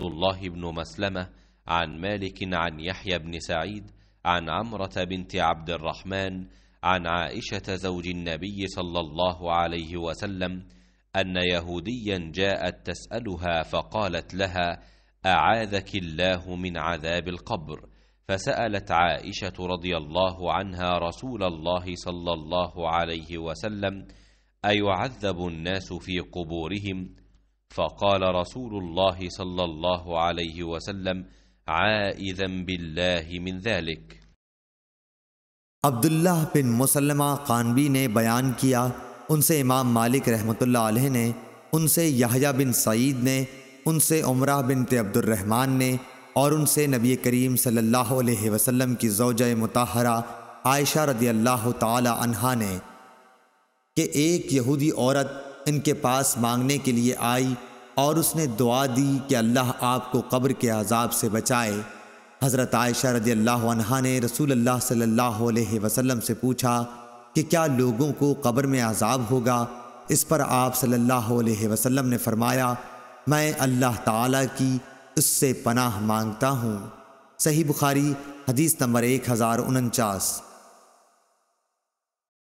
الله بن مسلمة عن مالك عن يحيى بن سعيد عن عمرة بنت عبد الرحمن عن عائشة زوج النبي صلى الله عليه وسلم أن يهوديا جاءت تسألها فقالت لها: أعاذك الله من عذاب القبر. فسألت عائشة رضي الله عنها رسول الله صلى الله عليه وسلم: أيعذب الناس في قبورهم؟ فقال رسول الله صلى الله عليه وسلم: عائذا بالله من ذلك. अब्दुल्लाह बिन मुसल्लमा कानबी ने बयान किया, उनसे इमाम मालिक रहमतुल्लाह अलैह ने, उनसे यहया बिन सईद ने, उनसे उमरा बिनत अब्दुर्रहमान ने और उनसे नबी करीम सल्लल्लाहु अलैहि वसल्लम की ज़ौजा मुताहरा आयशा रदियल्लाहु ताला अन्हा ने कि एक यहूदी औरत इनके पास मांगने के लिए आई और उसने दुआ दी कि अल्लाह आपको कब्र के अजाब से बचाए। हज़रत आयशा रदियल्लाहु अन्हा ने रसूलुल्लाह सल्लल्लाहु अलैहि वसल्लम से पूछा कि क्या लोगों को कब्र में अजाब होगा? इस पर आप सल्लल्लाहु अलैहि वसल्लम ने फरमाया, मैं अल्लाह ताला की उससे पनाह मांगता हूँ। सही बुखारी हदीस नंबर 1049।